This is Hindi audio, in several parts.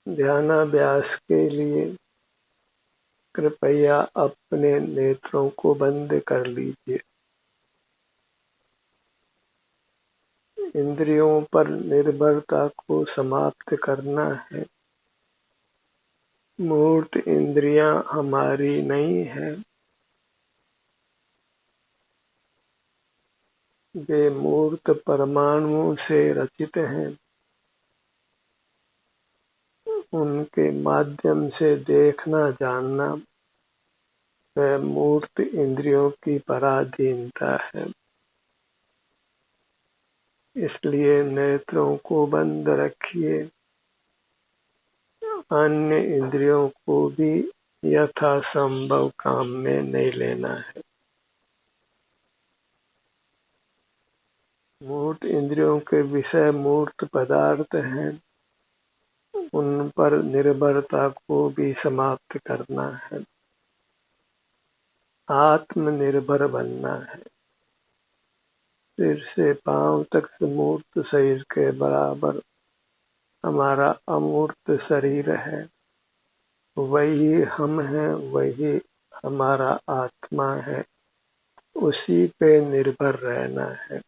ध्यानाभ्यास के लिए कृपया अपने नेत्रों को बंद कर लीजिए। इंद्रियों पर निर्भरता को समाप्त करना है। मूर्त इंद्रियां हमारी नहीं है, वे मूर्त परमाणुओं से रचित हैं। उनके माध्यम से देखना जानना वह मूर्त इंद्रियों की पराधीनता है। इसलिए नेत्रों को बंद रखिए। अन्य इंद्रियों को भी यथासंभव काम में नहीं लेना है। मूर्त इंद्रियों के विषय मूर्त पदार्थ हैं, उन पर निर्भरता को भी समाप्त करना है। आत्मनिर्भर बनना है। सिर से पांव तक मूर्त शरीर के बराबर हमारा अमूर्त शरीर है। वही हम हैं, वही हमारा आत्मा है। उसी पे निर्भर रहना है,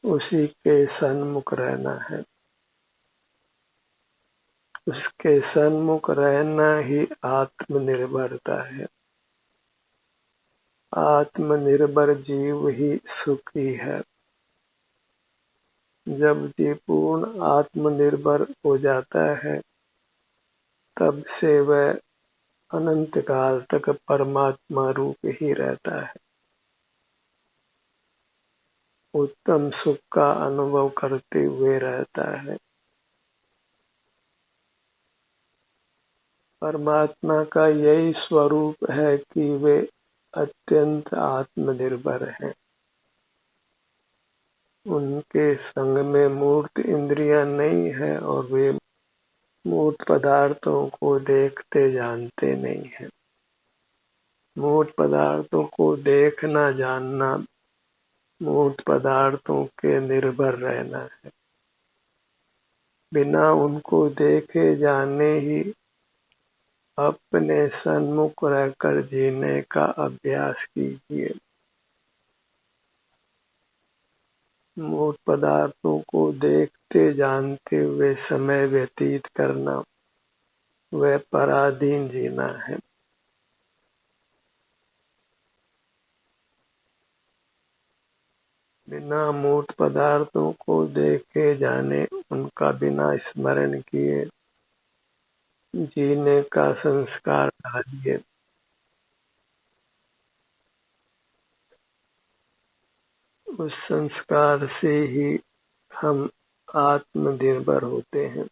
उसी के सन्मुख रहना है। उसके सन्मुख रहना ही आत्मनिर्भरता है। आत्मनिर्भर जीव ही सुखी है। जब जीव पूर्ण आत्मनिर्भर हो जाता है, तब से वह अनंत काल तक परमात्मा रूप ही रहता है। उत्तम सुख का अनुभव करते हुए रहता है। परमात्मा का यही स्वरूप है कि वे अत्यंत आत्मनिर्भर हैं। उनके संग में मूर्त इंद्रियां नहीं है और वे मूर्त पदार्थों को देखते जानते नहीं है। मूर्त पदार्थों को देखना जानना मूर्त पदार्थों के निर्भर रहना है। बिना उनको देखे जाने ही अपने सन्मुख रहकर जीने का अभ्यास कीजिए। मूर्त पदार्थों को देखते जानते हुए समय व्यतीत करना वह पराधीन जीना है। बिना मूर्त पदार्थों को देखे जाने उनका बिना स्मरण किए जीने का संस्कार डालिए। उस संस्कार से ही हम आत्मनिर्भर होते हैं।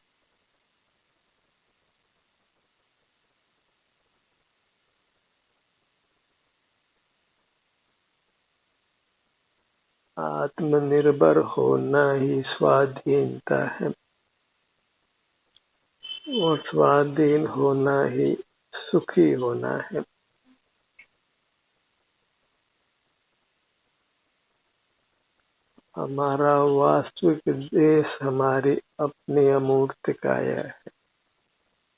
आत्मनिर्भर होना ही स्वाधीनता है और स्वाधीन होना ही सुखी होना है। हमारा वास्तविक देश हमारी अपनी अमूर्त काया है।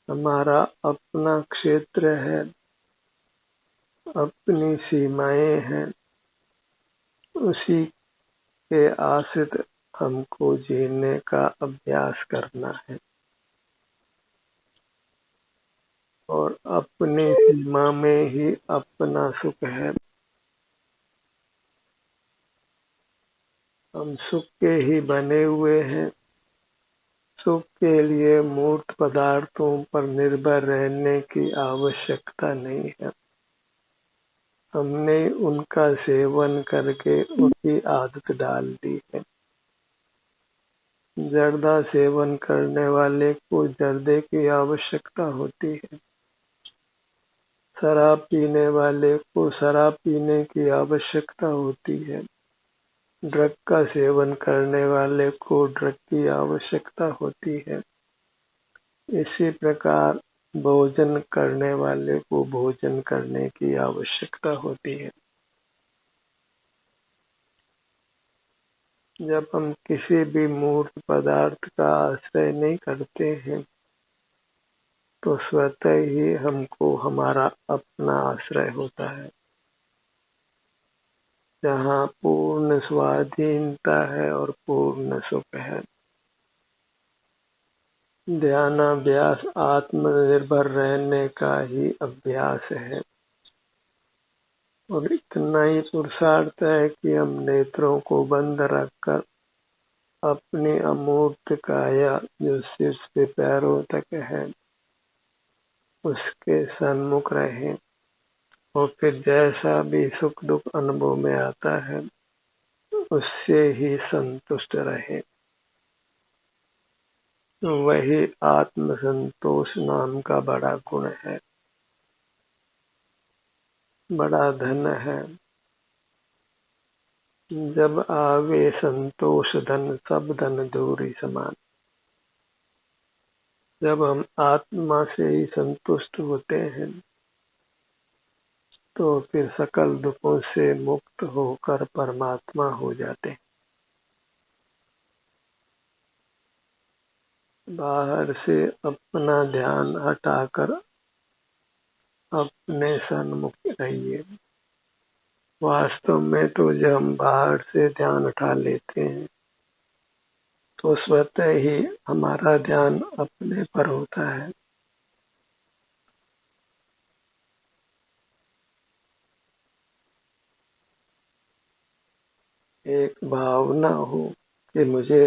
हमारा अपना क्षेत्र है, अपनी सीमाएं हैं। उसी के आश्रित हमको जीने का अभ्यास करना है और अपनी सीमा में ही अपना सुख है। हम सुख के ही बने हुए हैं। सुख के लिए मूर्त पदार्थों पर निर्भर रहने की आवश्यकता नहीं है। हमने उनका सेवन करके उनकी आदत डाल दी है। जर्दा सेवन करने वाले को जर्दे की आवश्यकता होती है। शराब पीने वाले को शराब पीने की आवश्यकता होती है। ड्रग का सेवन करने वाले को ड्रग की आवश्यकता होती है। इसी प्रकार भोजन करने वाले को भोजन करने की आवश्यकता होती है। जब हम किसी भी मूर्त पदार्थ का आश्रय नहीं करते हैं, तो स्वतः ही हमको हमारा अपना आश्रय होता है, जहाँ पूर्ण स्वाधीनता है और पूर्ण सुख है। ध्यानाभ्यास आत्मनिर्भर रहने का ही अभ्यास है, और इतना ही पुरुषार्थ है कि हम नेत्रों को बंद रखकर अपनी अमूर्त काया जो सिर से पैरों तक है उसके सन्मुख रहें, और फिर जैसा भी सुख दुख अनुभव में आता है उससे ही संतुष्ट रहे। वही आत्म संतोष नाम का बड़ा गुण है, बड़ा धन है। जब आवे संतोष धन, सब धन दूरी समान। जब हम आत्मा से ही संतुष्ट होते हैं तो फिर सकल दुखों से मुक्त होकर परमात्मा हो जाते हैं। बाहर से अपना ध्यान हटाकर अपने सन्मुख रहिए। वास्तव में तो जब हम बाहर से ध्यान उठा लेते हैं तो स्वतः ही हमारा ध्यान अपने पर होता है। एक भावना हो कि मुझे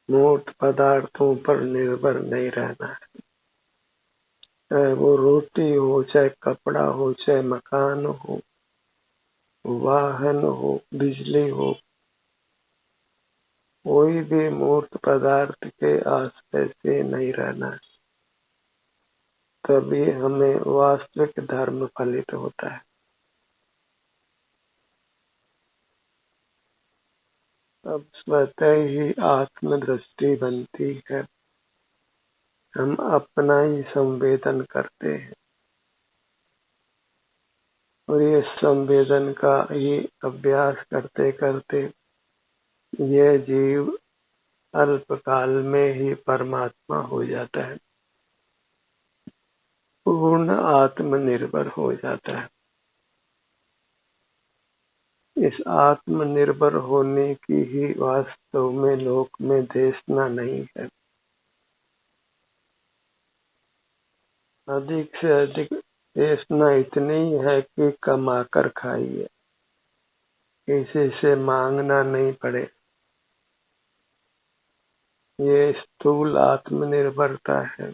मूर्त पदार्थों पर निर्भर नहीं रहना है, चाहे वो रोटी हो, चाहे कपड़ा हो, चाहे मकान हो, वाहन हो, बिजली हो, कोई भी मूर्त पदार्थ के आश्रय से नहीं रहना है, तभी हमें वास्तविक धर्म फलित होता है। अब स्वतः ही आत्मदृष्टि बनती है, हम अपना ही संवेदन करते हैं, और ये संवेदन का ही अभ्यास करते करते यह जीव अल्पकाल में ही परमात्मा हो जाता है, पूर्ण आत्मनिर्भर हो जाता है। इस आत्मनिर्भर होने की ही वास्तव में लोक में देशना नहीं है। अधिक से अधिक देशना इतनी है कि कमाकर खाइए, किसी से मांगना नहीं पड़े। ये स्थूल आत्मनिर्भरता है,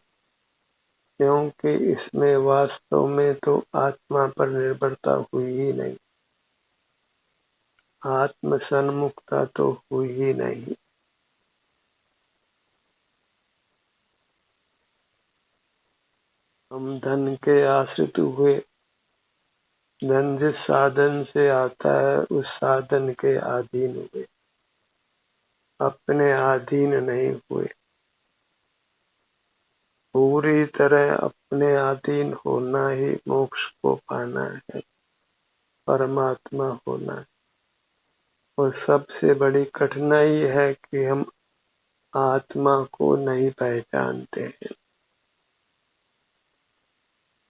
क्योंकि इसमें वास्तव में तो आत्मा पर निर्भरता हुई ही नहीं, आत्म सन्मुखता तो हुई ही नहीं। हम धन के आश्रित हुए, धन जिस साधन से आता है उस साधन के अधीन हुए, अपने अधीन नहीं हुए। पूरी तरह अपने अधीन होना ही मोक्ष को पाना है, परमात्मा होना है। और सबसे बड़ी कठिनाई है कि हम आत्मा को नहीं पहचानते हैं,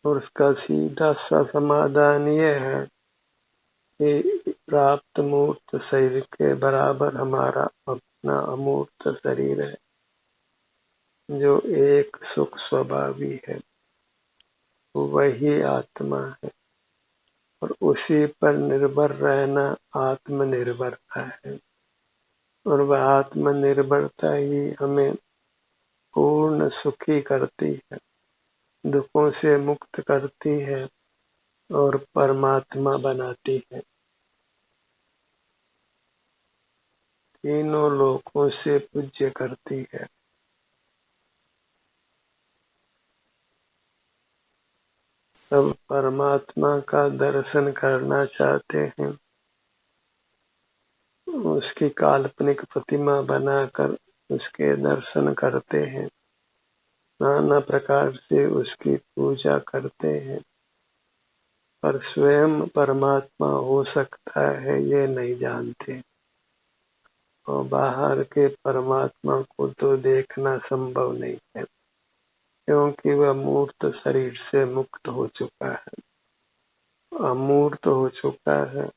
और उसका सीधा सा समाधान ये है कि प्राप्त मूर्त शरीर के बराबर हमारा अपना अमूर्त शरीर है, जो एक सुख स्वभावी है, वही आत्मा है, और उसी पर निर्भर रहना आत्मनिर्भरता है। और वह आत्मनिर्भरता ही हमें पूर्ण सुखी करती है, दुखों से मुक्त करती है और परमात्मा बनाती है, तीनों लोकों से पूज्य करती है। सब परमात्मा का दर्शन करना चाहते हैं, उसकी काल्पनिक प्रतिमा बनाकर उसके दर्शन करते हैं, नाना प्रकार से उसकी पूजा करते हैं, पर स्वयं परमात्मा हो सकता है ये नहीं जानते, और बाहर के परमात्मा को तो देखना संभव नहीं है। क्योंकि वह मूर्त शरीर से मुक्त हो चुका है, अमूर्त हो चुका है,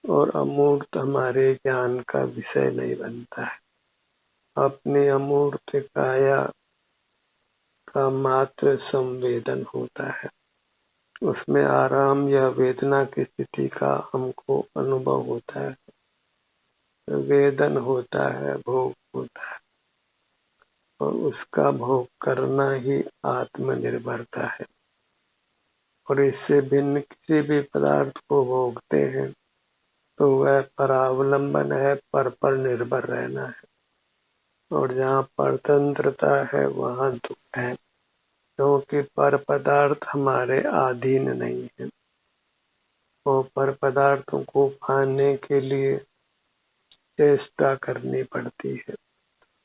और अमूर्त हमारे ज्ञान का विषय नहीं बनता है। अपनी अमूर्त काया का मात्र संवेदन होता है, उसमें आराम या वेदना की स्थिति का हमको अनुभव होता है, वेदन होता है, भोग होता है, और उसका भोग करना ही आत्मनिर्भरता है। और इससे भिन्न किसी भी पदार्थ को भोगते हैं तो वह परावलंबन है, पर निर्भर रहना है। और जहाँ परतंत्रता है वहाँ दुख है, क्योंकि पर पदार्थ हमारे अधीन नहीं है, और पर पदार्थों को पाने के लिए चेष्टा करनी पड़ती है,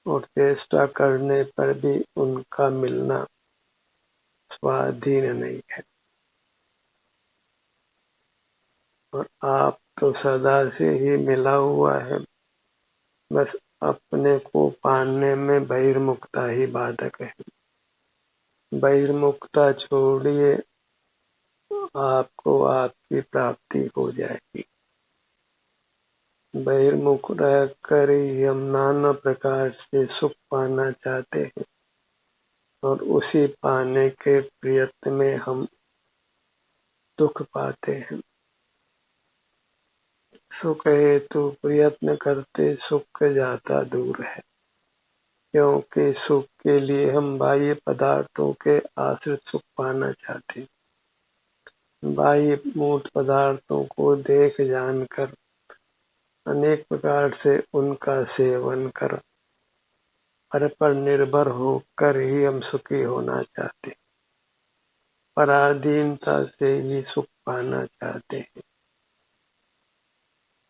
और चेष्टा करने पर भी उनका मिलना स्वाधीन नहीं है। और आप तो सदा से ही मिला हुआ है, बस अपने को पाने में बहिर्मुखता ही बाधक है। बहिर्मुखता छोड़िए, आपको आपकी प्राप्ति हो जाएगी। बहिर्मुख रहकर ही हम नाना प्रकार से सुख पाना चाहते हैं, और उसी पाने के प्रयत्न में हम दुख पाते हैं। सुख हेतु प्रयत्न करते सुख जाता दूर है, क्योंकि सुख के लिए हम बाह्य पदार्थों के आश्रित सुख पाना चाहते हैं। बाह्य मूर्त पदार्थों को देख जानकर अनेक प्रकार से उनका सेवन कर पर निर्भर होकर ही हम सुखी होना चाहते हैं, पराधीनता से ही सुख पाना चाहते हैं।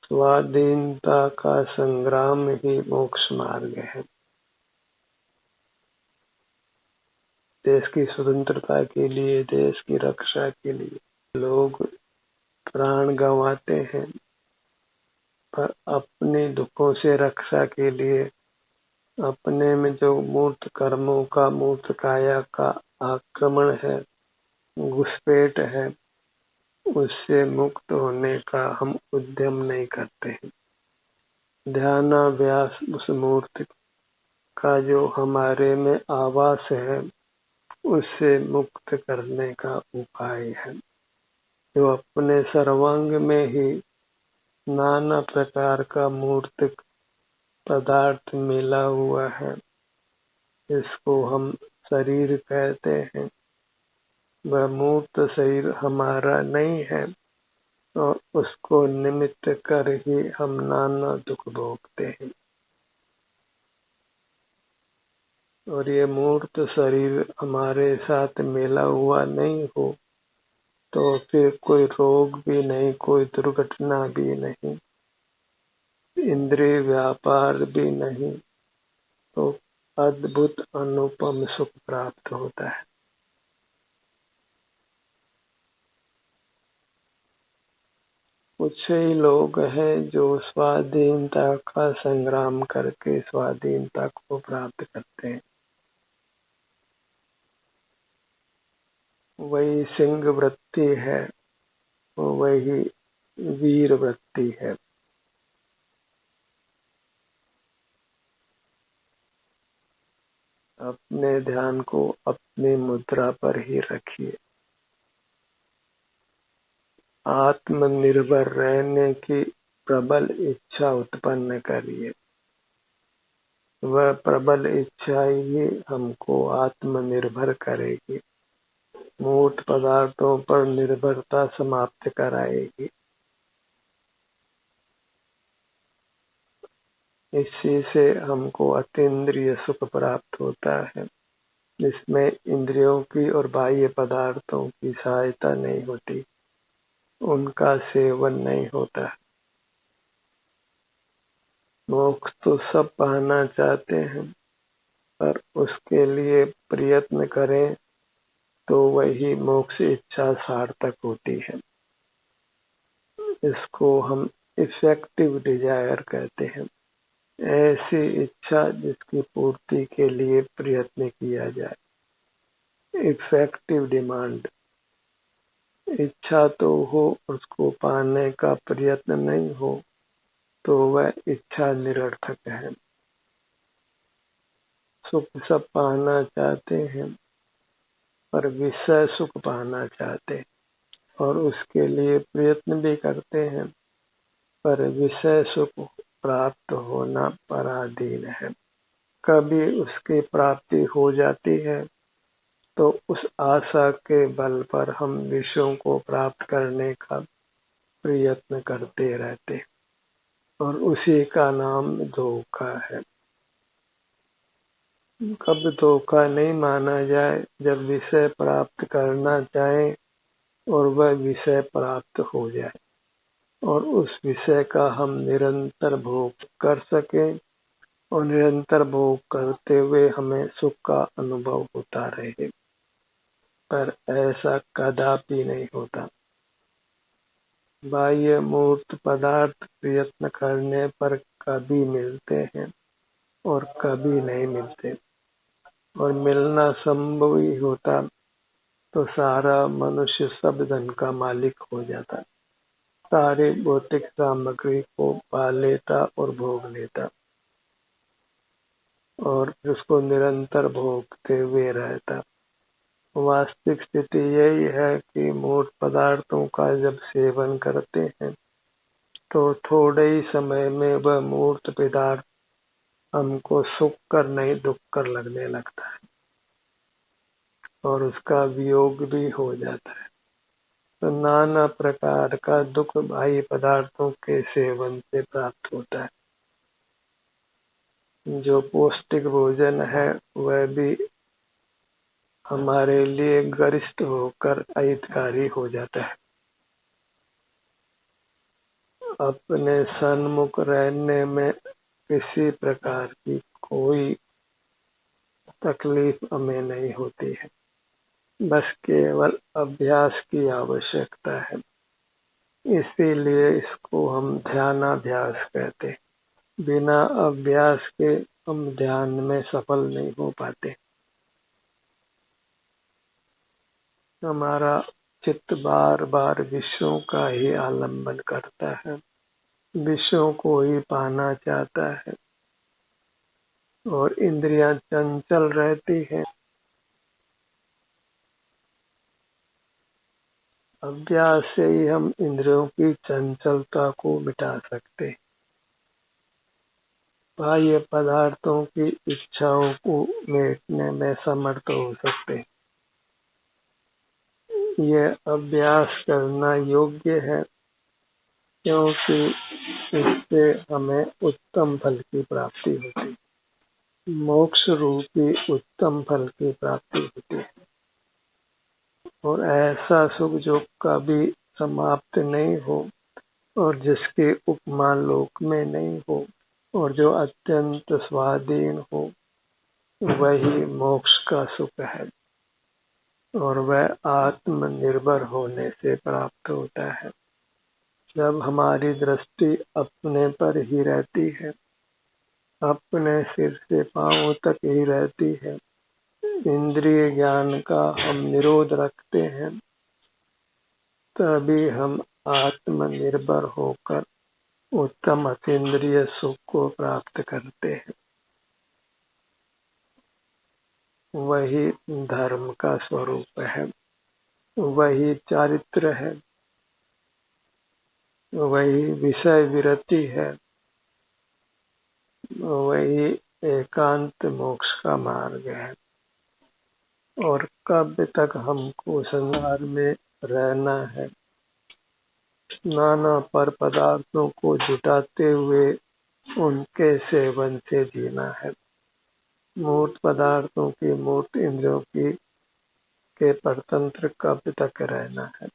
स्वाधीनता का संग्राम ही मोक्ष मार्ग है। देश की स्वतंत्रता के लिए, देश की रक्षा के लिए लोग प्राण गंवाते हैं, पर अपने दुखों से रक्षा के लिए अपने में जो मूर्त कर्मों का, मूर्त काया का आक्रमण है, घुसपैठ है, उससे मुक्त होने का हम उद्यम नहीं करते हैं। ध्यानाभ्यास उस मूर्ति का जो हमारे में आवास है उससे मुक्त करने का उपाय है, जो अपने सर्वांग में ही नाना प्रकार का मूर्तिक पदार्थ मिला हुआ है, इसको हम शरीर कहते हैं। वह मूर्त शरीर हमारा नहीं है, और उसको निमित्त कर ही हम नाना दुख भोगते हैं। और ये मूर्त शरीर हमारे साथ मिला हुआ नहीं हो तो फिर कोई रोग भी नहीं, कोई दुर्घटना भी नहीं, इंद्रिय व्यापार भी नहीं, तो अद्भुत अनुपम सुख प्राप्त होता है। कुछ ही लोग हैं जो स्वाधीनता का संग्राम करके स्वाधीनता को प्राप्त करते हैं। वही सिंह वृत्ति है, वही वीर वृत्ति है। अपने ध्यान को अपनी मुद्रा पर ही रखिए। आत्मनिर्भर रहने की प्रबल इच्छा उत्पन्न करिए। वह प्रबल इच्छा ही हमको आत्मनिर्भर करेगी, मूर्त पदार्थों पर निर्भरता समाप्त कराएगी। इसी से हमको अतीन्द्रिय सुख प्राप्त होता है, जिसमें इंद्रियों की और बाह्य पदार्थों की सहायता नहीं होती, उनका सेवन नहीं होता। मोक्ष तो सब पाना चाहते हैं, पर उसके लिए प्रयत्न करें तो वही मोक्ष इच्छा सार्थक होती है। इसको हम इफेक्टिव डिजायर कहते हैं। ऐसी इच्छा जिसकी पूर्ति के लिए प्रयत्न किया जाए। Effective demand. इच्छा तो हो, उसको पाने का प्रयत्न नहीं हो, तो वह इच्छा निरर्थक है। सुख सब पाना चाहते हैं, पर विषय सुख पाना चाहते हैं और उसके लिए प्रयत्न भी करते हैं, पर विषय सुख प्राप्त होना पराधीन है। कभी उसकी प्राप्ति हो जाती है तो उस आशा के बल पर हम विषयों को प्राप्त करने का प्रयत्न करते रहते हैं और उसी का नाम धोखा है। कब धोखा नहीं माना जाए? जब विषय प्राप्त करना चाहे और वह विषय प्राप्त हो जाए और उस विषय का हम निरंतर भोग कर सकें और निरंतर भोग करते हुए हमें सुख का अनुभव होता रहे, पर ऐसा कदापि नहीं होता। बाह्य मूर्त पदार्थ प्रयत्न करने पर कभी मिलते हैं और कभी नहीं मिलते, और मिलना संभव ही होता तो सारा मनुष्य सब धन का मालिक हो जाता, सारी भौतिक सामग्री को पा लेता और भोग लेता और उसको निरंतर भोगते हुए रहता। वास्तविक स्थिति यही है कि मूर्त पदार्थों का जब सेवन करते हैं तो थोड़े ही समय में वह मूर्त पदार्थ हमको सुख कर नहीं दुख कर लगने लगता है और उसका वियोग भी हो जाता है। तो नाना प्रकार का दुख बाह्य पदार्थों के सेवन से प्राप्त होता है। जो पौष्टिक भोजन है वह भी हमारे लिए गरिष्ठ होकर अहितकारी हो जाता है। अपने सन्मुख रहने में किसी प्रकार की कोई तकलीफ हमें नहीं होती है, बस केवल अभ्यास की आवश्यकता है। इसीलिए इसको हम ध्यानाभ्यास कहते हैं। बिना अभ्यास के हम ध्यान में सफल नहीं हो पाते। हमारा चित्त बार बार विषयों का ही आलंबन करता है, विषयों को ही पाना चाहता है और इंद्रियां चंचल रहती हैं। अभ्यास से ही हम इंद्रियों की चंचलता को मिटा सकते हैं। बाह्य पदार्थों की इच्छाओं को मिटने में समर्थ हो सकते हैं। यह अभ्यास करना योग्य है क्योंकि इससे हमें उत्तम फल की प्राप्ति होती है, मोक्ष रूपी उत्तम फल की प्राप्ति होती है और ऐसा सुख जो कभी समाप्त नहीं हो और जिसके उपमा लोक में नहीं हो और जो अत्यंत स्वाधीन हो, वही मोक्ष का सुख है और वह आत्मनिर्भर होने से प्राप्त होता है। जब हमारी दृष्टि अपने पर ही रहती है, अपने सिर से पांव तक ही रहती है, इंद्रिय ज्ञान का हम निरोध रखते हैं, तभी हम आत्मनिर्भर होकर उत्तम अतीन्द्रिय सुख को प्राप्त करते हैं। वही धर्म का स्वरूप है, वही चारित्र है, वही विषय विरति है, वही एकांत मोक्ष का मार्ग है। और कब तक हमको संसार में रहना है? नाना पर पदार्थों को जुटाते हुए उनके सेवन से जीना है। मूर्त पदार्थों की, मूर्त इंद्रियों की के परतंत्र कब तक रहना है?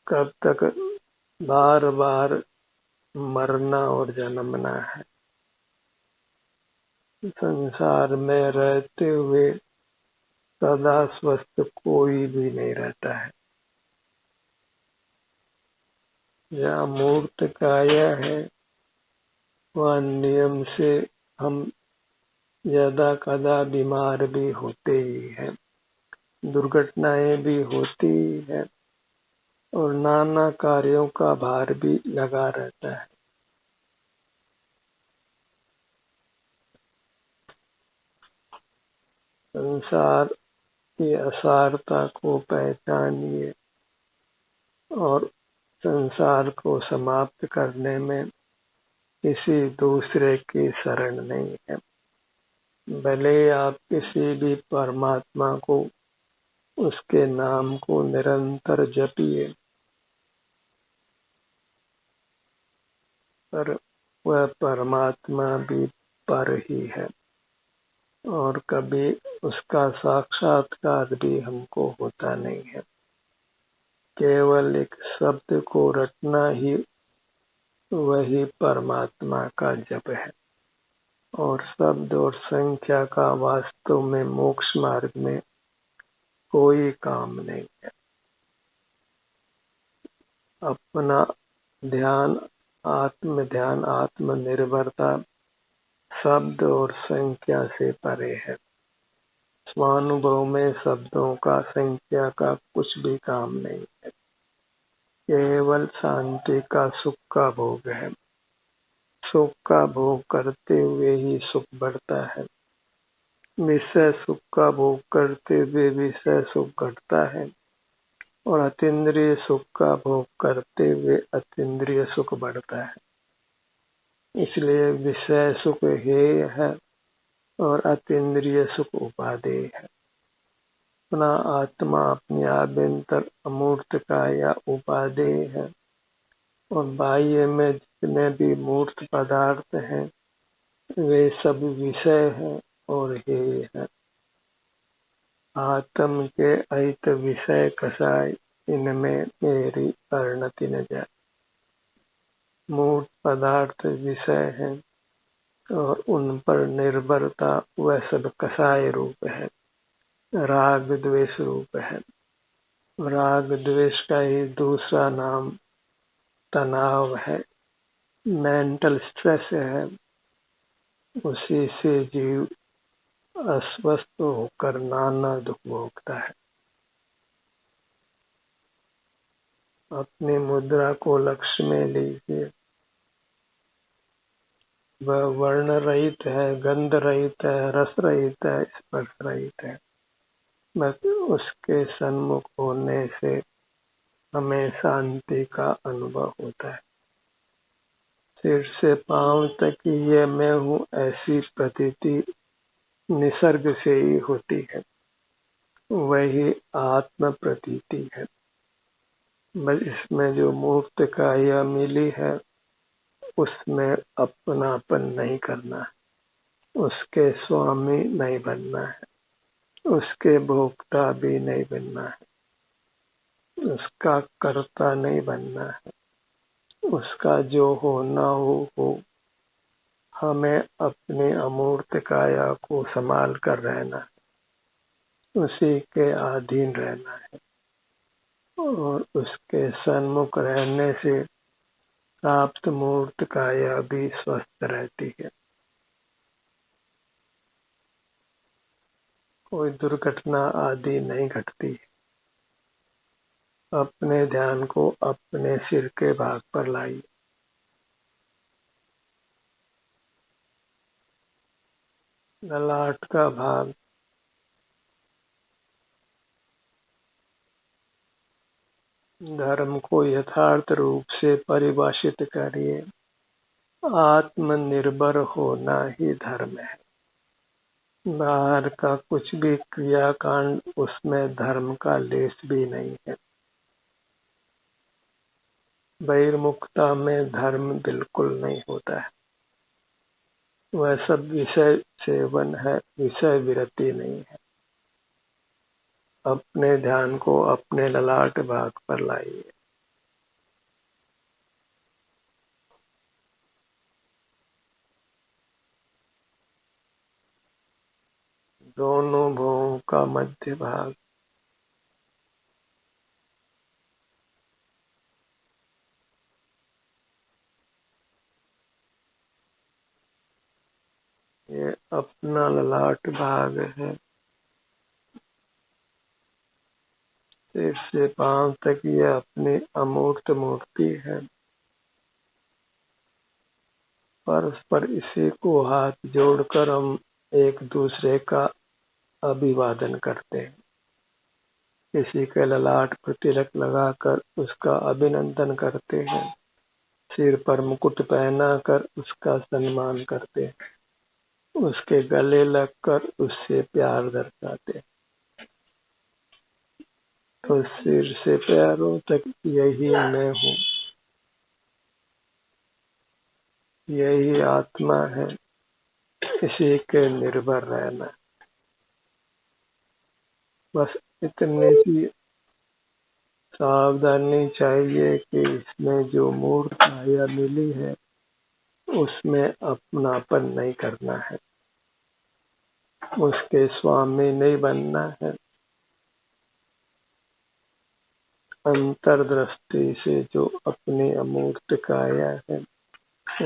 कब तक बार बार मरना और जन्मना है? संसार में रहते हुए सदा स्वस्थ कोई भी नहीं रहता है। जहाँ मूर्त काया है वह नियम से हम यदा कदा बीमार भी होते ही हैं। दुर्घटनाएं भी होती है और नाना कार्यों का भार भी लगा रहता है। संसार की असारता को पहचानिए और संसार को समाप्त करने में किसी दूसरे की शरण नहीं है। भले आप किसी भी परमात्मा को, उसके नाम को निरंतर जपिए, पर वह परमात्मा भी पर ही है और कभी उसका साक्षात्कार भी हमको होता नहीं है। केवल एक शब्द को रटना ही वही परमात्मा का जप है और शब्द और संख्या का वास्तव में मोक्ष मार्ग में कोई काम नहीं है। अपना ध्यान, आत्मनिर्भरता शब्द और संख्या से परे है। स्वानुभव में शब्दों का, संख्या का कुछ भी काम नहीं है। केवल शांति का, सुख का भोग है। सुख का भोग करते हुए ही सुख बढ़ता है। विषय सुख का भोग करते हुए विषय सुख घटता है और अतीन्द्रिय सुख का भोग करते हुए अतीन्द्रिय सुख बढ़ता है। इसलिए विषय सुख हेय है और अतीन्द्रिय सुख उपादेय है। अपना आत्मा अपनी आभ्यंतर अमूर्त काया उपादेय है और बाह्य में जितने भी मूर्त पदार्थ हैं वे सब विषय हैं और हेय है। आत्म के अहित विषय कसाय, इनमें मेरी परिणति न जाए। मूर्त पदार्थ विषय हैं और उन पर निर्भरता वह सब कसाय रूप है, राग द्वेष रूप है। राग द्वेष का ही दूसरा नाम तनाव है, मेंटल स्ट्रेस है। उसी से जीव अस्वस्थ होकर नाना दुख भोगता है। अपनी मुद्रा को लक्ष्य में लीजिए। वह वर्ण रहित है, गंध रहित है, रस रहित है, स्पर्श रहित है। बस उसके सन्मुख होने से हमें शांति का अनुभव होता है। सिर से पांव तक ये मैं हूँ, ऐसी प्रतीति निसर्ग से ही होती है। वही आत्म प्रतीति है। बस इसमें जो मूर्त काया मिली है उसमें अपनापन नहीं करना है, उसके स्वामी नहीं बनना है, उसके भोक्ता भी नहीं बनना है, उसका कर्ता नहीं बनना है। उसका जो होना हो। हमें अपनी अमूर्त काया को संभाल कर रहना है, उसी के अधीन रहना है और उसके सन्मुख रहने से प्राप्त मूर्त काया भी स्वस्थ रहती है। कोई दुर्घटना आदि नहीं घटती है। अपने ध्यान को अपने सिर के भाग पर लाइए। ललाट का भाग धर्म को यथार्थ रूप से परिभाषित करिए। आत्मनिर्भर होना ही धर्म है। बाहर का कुछ भी क्रियाकांड, उसमें धर्म का लेस भी नहीं है। बहिर्मुखता में धर्म बिल्कुल नहीं होता है। वह सब विषय सेवन है, विषय विरति नहीं है। अपने ध्यान को अपने ललाट भाग पर लाइए। दोनों भुवों का मध्य भाग, ये अपना ललाट भाग है। सिर से पांव तक यह अपनी अमूर्त मूर्ति है। परस्पर इसी को हाथ जोड़कर हम एक दूसरे का अभिवादन करते हैं। किसी के ललाट पर तिलक लगाकर उसका अभिनंदन करते हैं। सिर पर मुकुट पहनाकर उसका सम्मान करते हैं। उसके गले लगकर उससे प्यार दर्शाते हैं। तो सिर से पैरों तक यही मैं हूँ, यही आत्मा है, इसी के निर्भर रहना। बस इतनी सी सावधानी चाहिए कि इसमें जो मूर्त माया मिली है उसमें अपनापन नहीं करना है, उसके स्वामी नहीं बनना है। अंतर्दृष्टि से जो अपनी अमूर्त काया है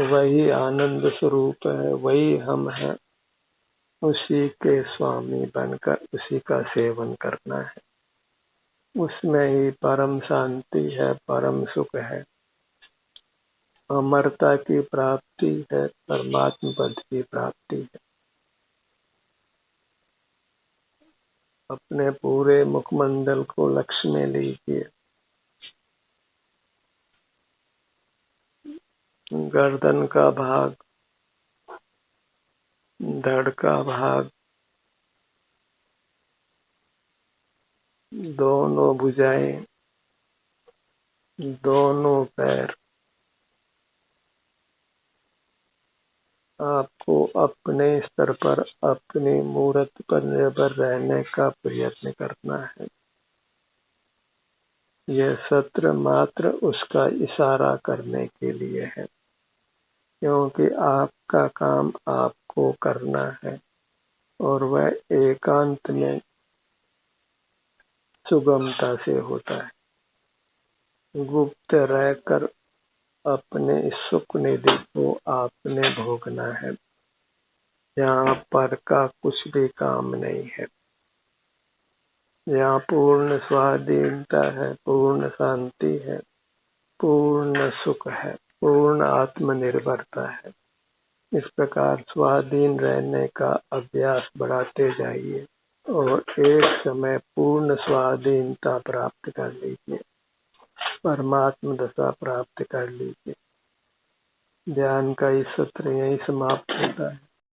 वही आनंद स्वरूप है, वही हम हैं। उसी के स्वामी बनकर उसी का सेवन करना है। उसमें ही परम शांति है, परम सुख है, अमरता की प्राप्ति है, परमात्म पद की प्राप्ति है। अपने पूरे मुखमंडल को लक्ष्य में लीजिए। गर्दन का भाग, धड़ का भाग, दोनों भुजाएं, दोनों पैर, आपको अपने स्तर पर अपनी मूर्त पर निर्भर रहने का प्रयत्न करना है। यह सत्र मात्र उसका इशारा करने के लिए है, क्योंकि आपका काम आपको करना है और वह एकांत में सुगमता से होता है। गुप्त रहकर अपने सुख निधि को आपने भोगना है। यहाँ पर का कुछ भी काम नहीं है। यहाँ पूर्ण स्वाधीनता है, पूर्ण शांति है, पूर्ण सुख है, पूर्ण आत्मनिर्भरता है। इस प्रकार स्वाधीन रहने का अभ्यास बढ़ाते जाइए और एक समय पूर्ण स्वाधीनता प्राप्त कर लीजिए, परमात्म दशा प्राप्त कर लीजिए। ध्यान का इस सत्र यहीं समाप्त होता है।